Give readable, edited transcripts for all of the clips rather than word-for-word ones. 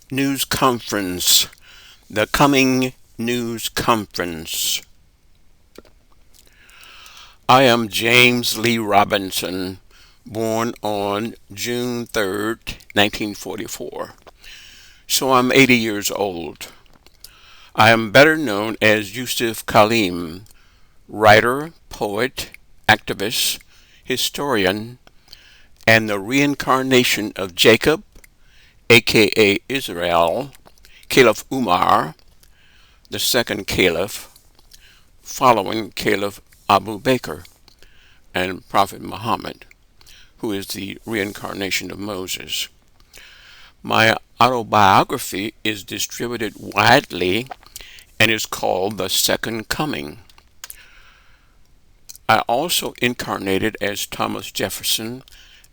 News Conference, the coming news conference. I am James Lee Robinson, born on June 3rd, 1944. So I'm 80 years old. I am better known as Yusuf Khalim, writer, poet, activist, historian, and the reincarnation of Jacob, aka Israel, Caliph Umar, the second caliph, following Caliph Abu Bakr and Prophet Muhammad, who is the reincarnation of Moses. My autobiography is distributed widely and is called The Second Coming. I also incarnated as Thomas Jefferson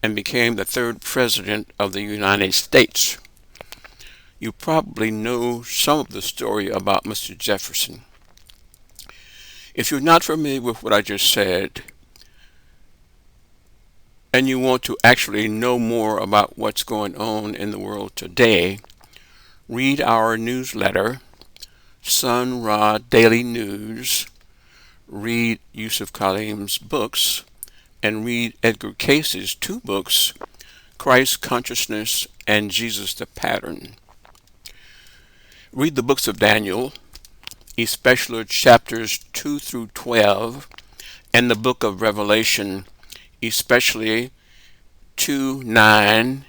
and became the third president of the United States. You probably know some of the story about Mr. Jefferson. If you're not familiar with what I just said, and you want to actually know more about what's going on in the world today, read our newsletter, Sun Ra Daily News, read Yusuf Khalim's books, and read Edgar Cayce's two books, Christ Consciousness and Jesus the Pattern. Read the books of Daniel, especially chapters 2 through 12, and the book of Revelation, especially 2:9,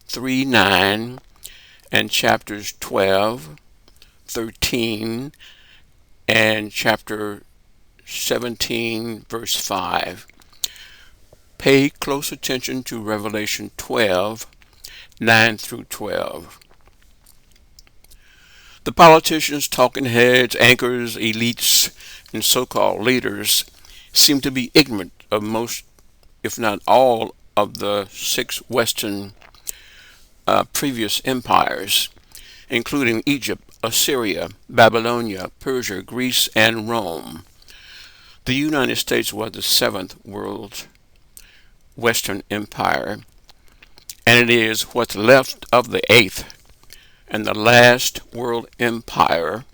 3:9, and chapters 12, 13, and chapter 17, verse 5. Pay close attention to Revelation 12, 9 through 12. The politicians, talking heads, anchors, elites, and so-called leaders seem to be ignorant of most, if not all, of the six Western previous empires, including Egypt, Assyria, Babylonia, Persia, Greece, and Rome. The United States was the seventh world Western Empire, and it is what's left of the eighth and the last world empire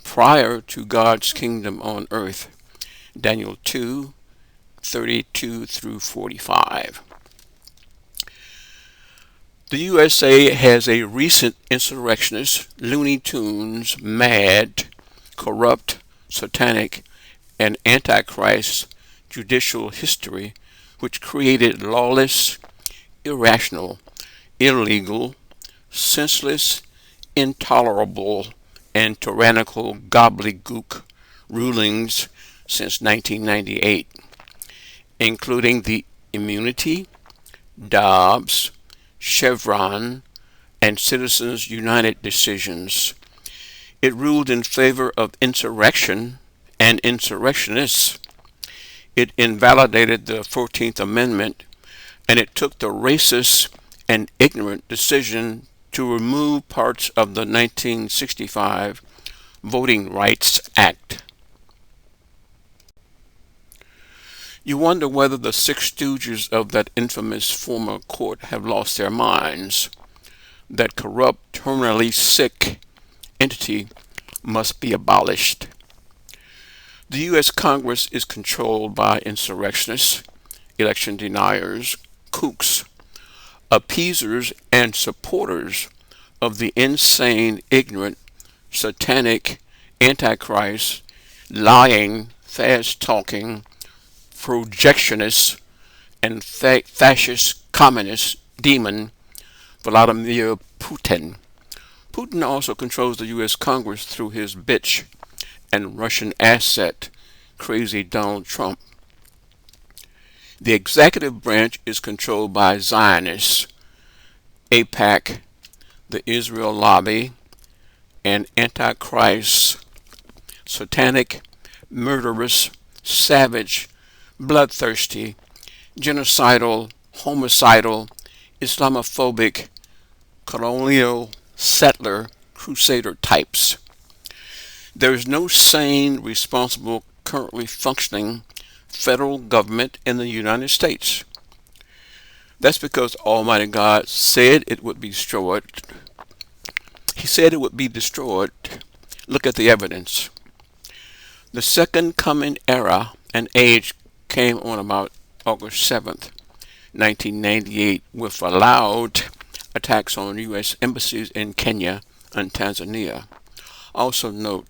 prior to God's kingdom on earth. Daniel 2:32 through 45. The USA has a recent insurrectionist, Looney Tunes, mad, corrupt, satanic, and antichrist judicial history which created lawless, irrational, illegal, senseless, intolerable, and tyrannical gobbledygook rulings since 1998, including the Immunity, Dobbs, Chevron, and Citizens United decisions. It ruled in favor of insurrection and insurrectionists. It invalidated the 14th Amendment, and it took the racist and ignorant decision to remove parts of the 1965 Voting Rights Act. You wonder whether the six stooges of that infamous former court have lost their minds. That corrupt, terminally sick entity must be abolished. The U.S. Congress is controlled by insurrectionists, election deniers, kooks, appeasers, and supporters of the insane, ignorant, satanic, antichrist, lying, fast-talking, projectionist, and fascist communist demon Vladimir Putin. Putin also controls the U.S. Congress through his bitch and Russian asset, crazy Donald Trump. The executive branch is controlled by Zionists, AIPAC, the Israel Lobby, and Antichrist, satanic, murderous, savage, bloodthirsty, genocidal, homicidal, Islamophobic, colonial, settler, crusader types. There is no sane, responsible, currently functioning federal government in the United States. That's because Almighty God said it would be destroyed He said it would be destroyed. Look at the evidence. The second coming era and age came on about August 7th, 1998, with allowed attacks on U.S. embassies in Kenya and Tanzania. Also note,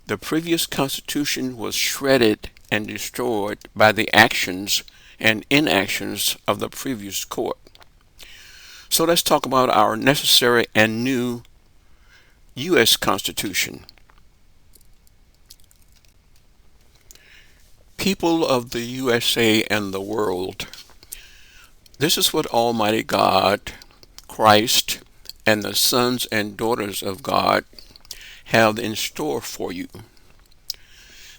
the previous constitution was shredded and destroyed by the actions and inactions of the previous court. So let's talk about our necessary and new U.S. Constitution. People of the USA and the world, this is what Almighty God, Christ, and the sons and daughters of God have in store for you.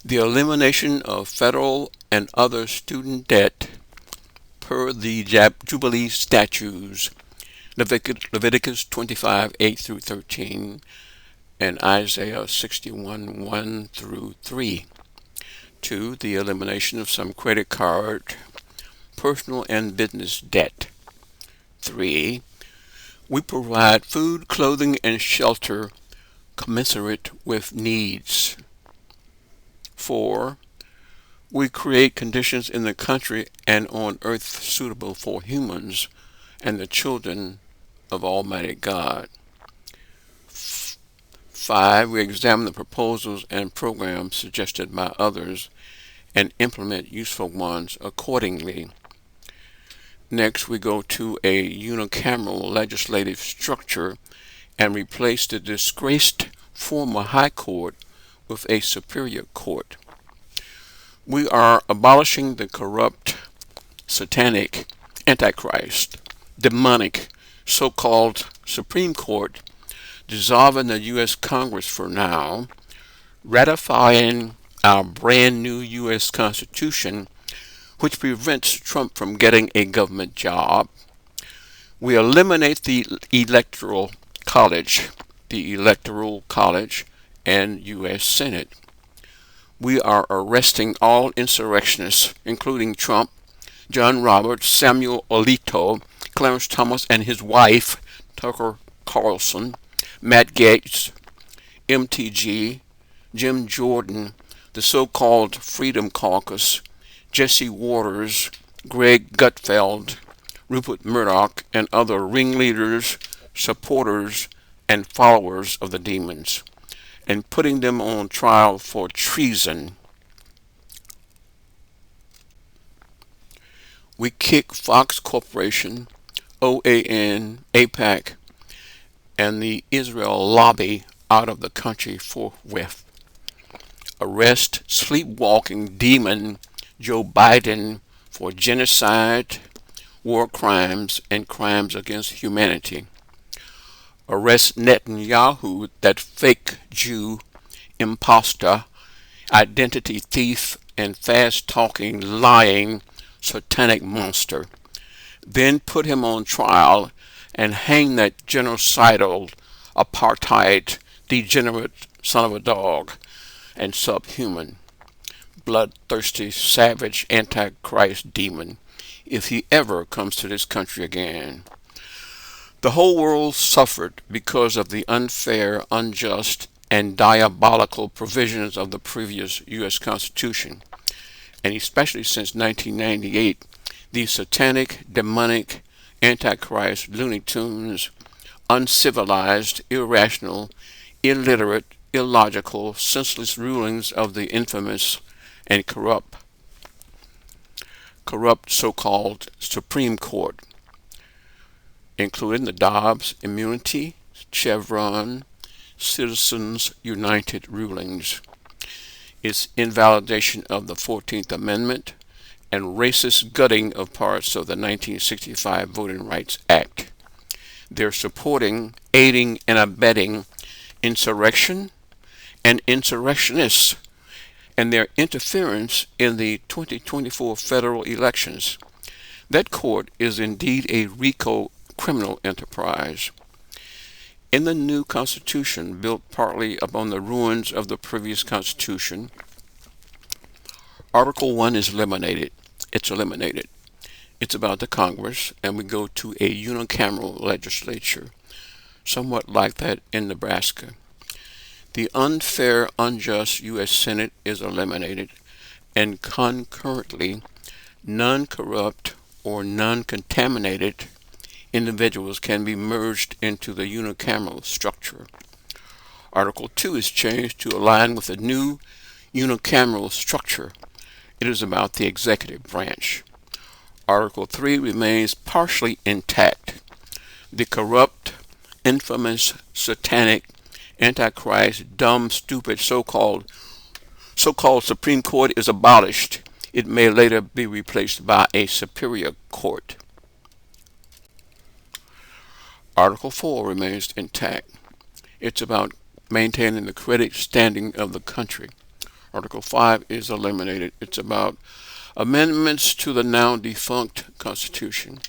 The elimination of federal and other student debt per the Jubilee statutes, Leviticus 25, 8 through 13, and Isaiah 61, 1 through 3. 2. The elimination of some credit card, personal and business debt. 3. We provide food, clothing, and shelter commensurate with needs. 4. We create conditions in the country and on earth suitable for humans and the children of Almighty God. 5. We examine the proposals and programs suggested by others and implement useful ones accordingly. Next, we go to a unicameral legislative structure and replace the disgraced former High Court with a superior court. We are abolishing the corrupt, satanic, antichrist, demonic, so-called Supreme Court, dissolving the U.S. Congress for now, ratifying our brand new U.S. Constitution, which prevents Trump from getting a government job. We eliminate the Electoral College and U.S. Senate. We are arresting all insurrectionists, including Trump, John Roberts, Samuel Alito, Clarence Thomas and his wife, Tucker Carlson, Matt Gaetz, MTG, Jim Jordan, the so-called Freedom Caucus, Jesse Waters, Greg Gutfeld, Rupert Murdoch, and other ringleaders, supporters, and followers of the demons, and putting them on trial for treason. We kick Fox Corporation, OAN, AIPAC, and the Israel lobby out of the country forthwith. Arrest sleepwalking demon Joe Biden for genocide, war crimes, and crimes against humanity. Arrest Netanyahu, that fake Jew, imposter, identity thief, and fast-talking, lying, satanic monster. Then put him on trial and hang that genocidal, apartheid, degenerate son of a dog and subhuman, bloodthirsty, savage, antichrist demon if he ever comes to this country again. The whole world suffered because of the unfair, unjust, and diabolical provisions of the previous U.S. Constitution, and especially since 1998, these satanic, demonic, antichrist, Looney Tunes, uncivilized, irrational, illiterate, illogical, senseless rulings of the infamous and corrupt so-called Supreme Court, including the Dobbs immunity, Chevron, Citizens United rulings, its invalidation of the 14th Amendment, and racist gutting of parts of the 1965 Voting Rights Act. They're supporting, aiding, and abetting insurrection and insurrectionists and their interference in the 2024 federal elections. That court is indeed a RICO criminal enterprise. In the new Constitution, built partly upon the ruins of the previous Constitution, Article 1 is eliminated. It's eliminated. It's about the Congress, and we go to a unicameral legislature. somewhat like that in Nebraska. The unfair, unjust U.S. Senate is eliminated, and concurrently, non-corrupt or non-contaminated individuals can be merged into the unicameral structure. Article 2 is changed to align with the new unicameral structure. It is about the executive branch. Article 3 remains partially intact. The corrupt, infamous, satanic, antichrist, dumb, stupid, so-called Supreme Court is abolished. It may later be replaced by a superior court. Article 4 remains intact. It's about maintaining the credit standing of the country. Article 5 is eliminated. It's about amendments to the now defunct Constitution.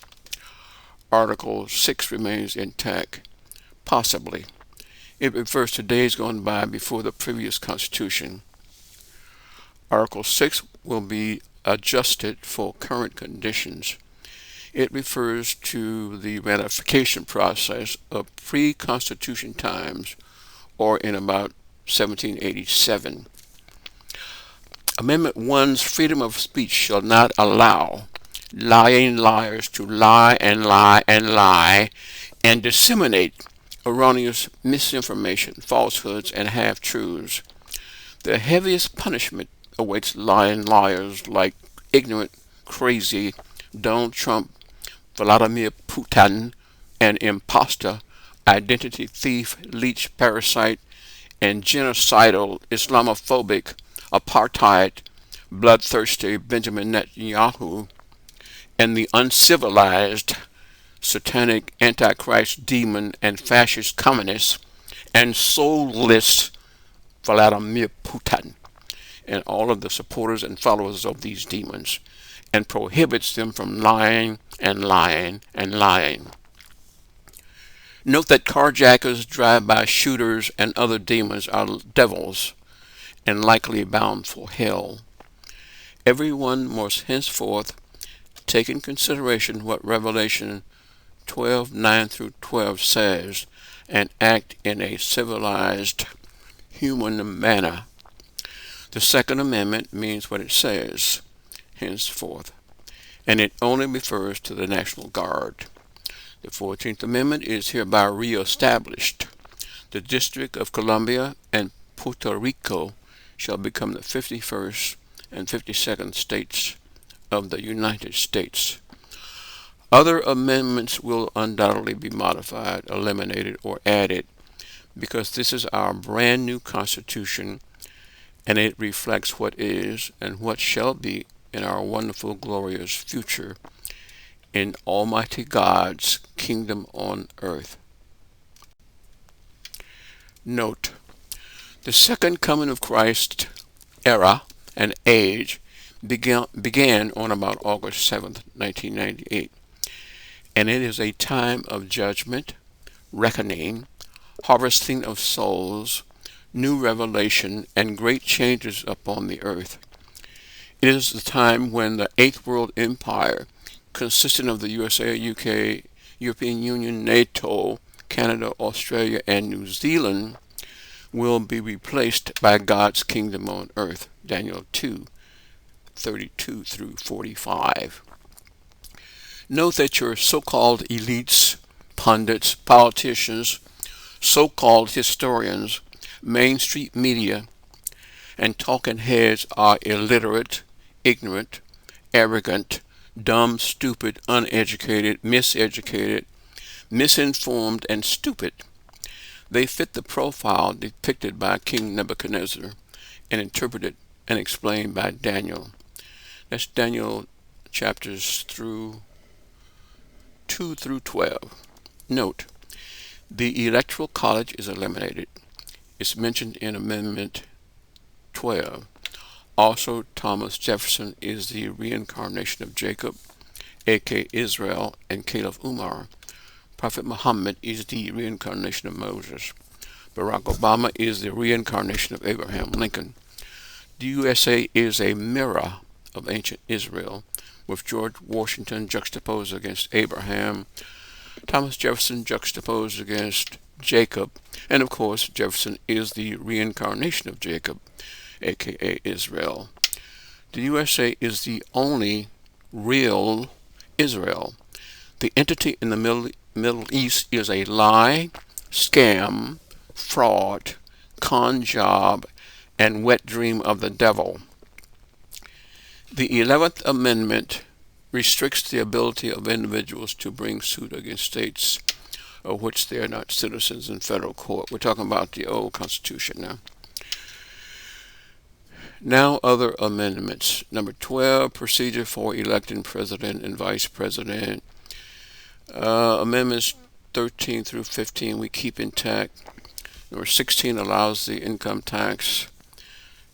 Article 6 remains intact, possibly. It refers to days gone by before the previous Constitution. Article 6 will be adjusted for current conditions. It refers to the ratification process of pre-Constitution times, or in about 1787. Amendment 1's freedom of speech shall not allow lying liars to lie and lie and lie and disseminate erroneous misinformation, falsehoods, and half-truths. The heaviest punishment awaits lying liars like ignorant, crazy Donald Trump, Vladimir Putin, and imposter, identity thief, leech, parasite, and genocidal, Islamophobic, apartheid, bloodthirsty Benjamin Netanyahu, and the uncivilized, satanic, antichrist, demon, and fascist communist, and soulless Vladimir Putin, and all of the supporters and followers of these demons, and prohibits them from lying and lying and lying. Note that carjackers, drive-by shooters, and other demons are devils and likely bound for hell. Everyone must henceforth take in consideration what Revelation 12:9 through 12 says and act in a civilized, human manner. The Second Amendment means what it says, henceforth, and it only refers to the National Guard. The 14th Amendment is hereby reestablished. The District of Columbia and Puerto Rico shall become the 51st and 52nd states of the United States. Other amendments will undoubtedly be modified, eliminated, or added because this is our brand new Constitution and it reflects what is and what shall be in our wonderful, glorious future in Almighty God's kingdom on earth. Note: the second coming of Christ era and age began on about August 7th, 1998, and it is a time of judgment, reckoning, harvesting of souls, new revelation, and great changes upon the earth. It is the time when the Eighth World Empire, consisting of the USA, UK, European Union, NATO, Canada, Australia, and New Zealand, will be replaced by God's kingdom on earth. Daniel 2:32 through 45. Note that your so-called elites, pundits, politicians, so-called historians, Main Street media, and talking heads are illiterate, ignorant, arrogant, dumb, stupid, uneducated, miseducated, misinformed, and stupid. They fit the profile depicted by King Nebuchadnezzar and interpreted and explained by Daniel. That's Daniel chapters 2 through 12. Note: the Electoral College is eliminated. It's mentioned in Amendment 12. Also, Thomas Jefferson is the reincarnation of Jacob, aka Israel, and Caliph Umar. Prophet Muhammad is the reincarnation of Moses. Barack Obama is the reincarnation of Abraham Lincoln. The USA is a mirror of ancient Israel, with George Washington juxtaposed against Abraham, Thomas Jefferson juxtaposed against Jacob. And of course, Jefferson is the reincarnation of Jacob, aka Israel. The USA is the only real Israel. The entity in the Middle East is a lie, scam, fraud, con job, and wet dream of the devil. The 11th Amendment restricts the ability of individuals to bring suit against states of which they are not citizens in federal court. We're talking about the old Constitution now. Now, other amendments. Number 12, procedure for electing president and vice president. Amendments 13 through 15 we keep intact. Number 16 allows the income tax.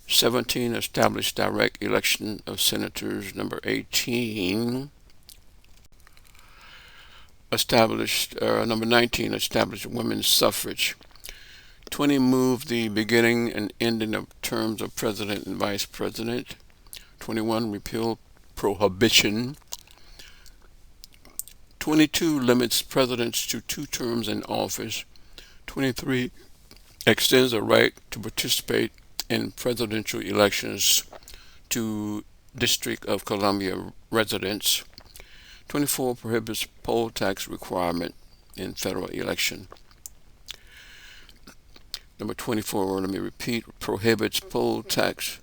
17 established direct election of senators. Number 18 number 19 established women's suffrage. 20 moved the beginning and ending of terms of president and vice president. 21 repealed prohibition. 22 limits presidents to 2 terms in office. 23 extends the right to participate in presidential elections to District of Columbia residents. 24 prohibits poll tax requirement in federal election. Number 24, let me repeat, prohibits poll tax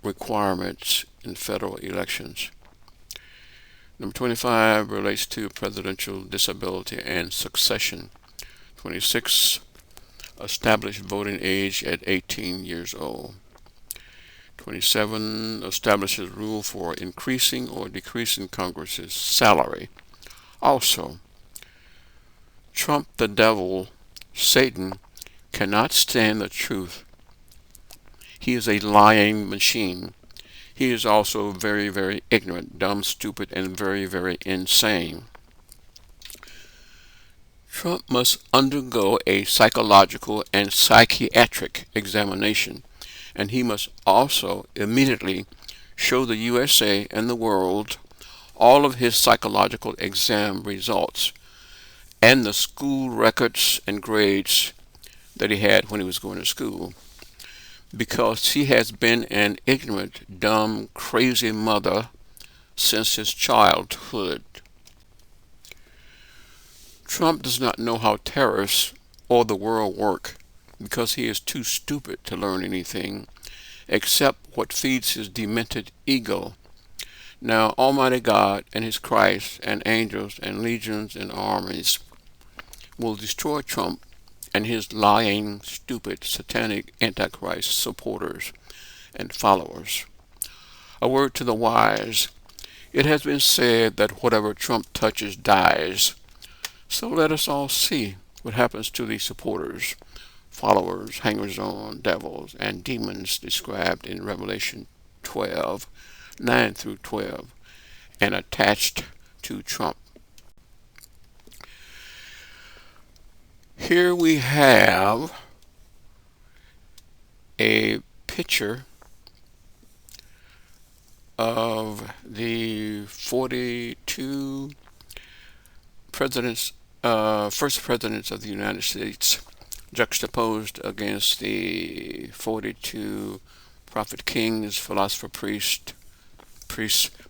requirements in federal elections. Number 25 relates to presidential disability and succession. 26, established voting age at 18 years old. 27, establishes rule for increasing or decreasing Congress's salary. Also, Trump the devil, Satan, cannot stand the truth. He is a lying machine. He is also very, very ignorant, dumb, stupid, and very, very insane. Trump must undergo a psychological and psychiatric examination, and he must also immediately show the USA and the world all of his psychological exam results and the school records and grades that he had when he was going to school, because he has been an ignorant, dumb, crazy mother since his childhood. Trump does not know how tariffs or the world work because he is too stupid to learn anything except what feeds his demented ego. Now, Almighty God and His Christ and angels and legions and armies will destroy Trump and his lying, stupid, satanic Antichrist supporters and followers. A word to the wise. It has been said that whatever Trump touches dies. So let us all see what happens to the supporters, followers, hangers-on, devils, and demons described in Revelation 12, 9 through 12, and attached to Trump. Here we have a picture of the 42 presidents, first presidents of the United States, juxtaposed against the 42 prophet kings, philosopher priests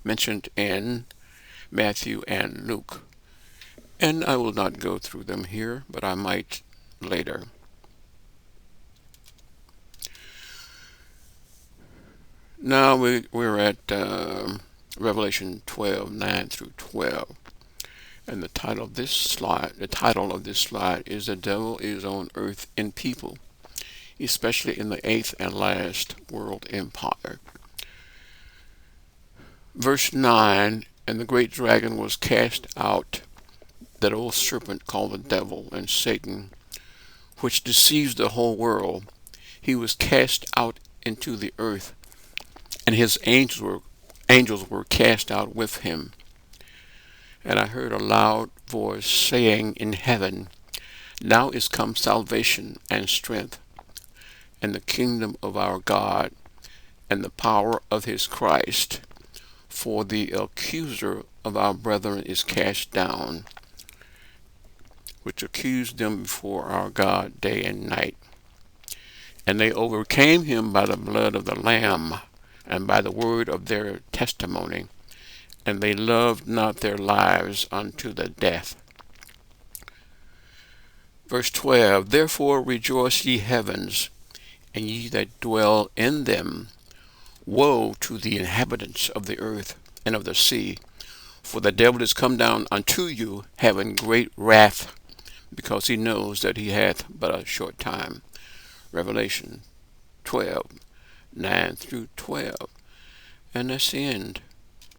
mentioned in Matthew and Luke. And I will not go through them here, but I might later. Now we're at Revelation 12, 9 through 12. And the title of this slide is "The Devil is on Earth in People, especially in the 8th and last world empire." Verse 9, and the great dragon was cast out, that old serpent called the devil and Satan, which deceives the whole world. He was cast out into the earth, and his angels were cast out with him. And I heard a loud voice saying in heaven, "Now is come salvation and strength, and the kingdom of our God, and the power of his Christ. For the accuser of our brethren is cast down, which accused them before our God day and night. And they overcame him by the blood of the Lamb and by the word of their testimony, and they loved not their lives unto the death. Verse 12, Therefore rejoice, ye heavens, and ye that dwell in them. Woe to the inhabitants of the earth and of the sea, for the devil is come down unto you, having great wrath, because he knows that he hath but a short time. Revelation 12, 9 through 12. And that's the end.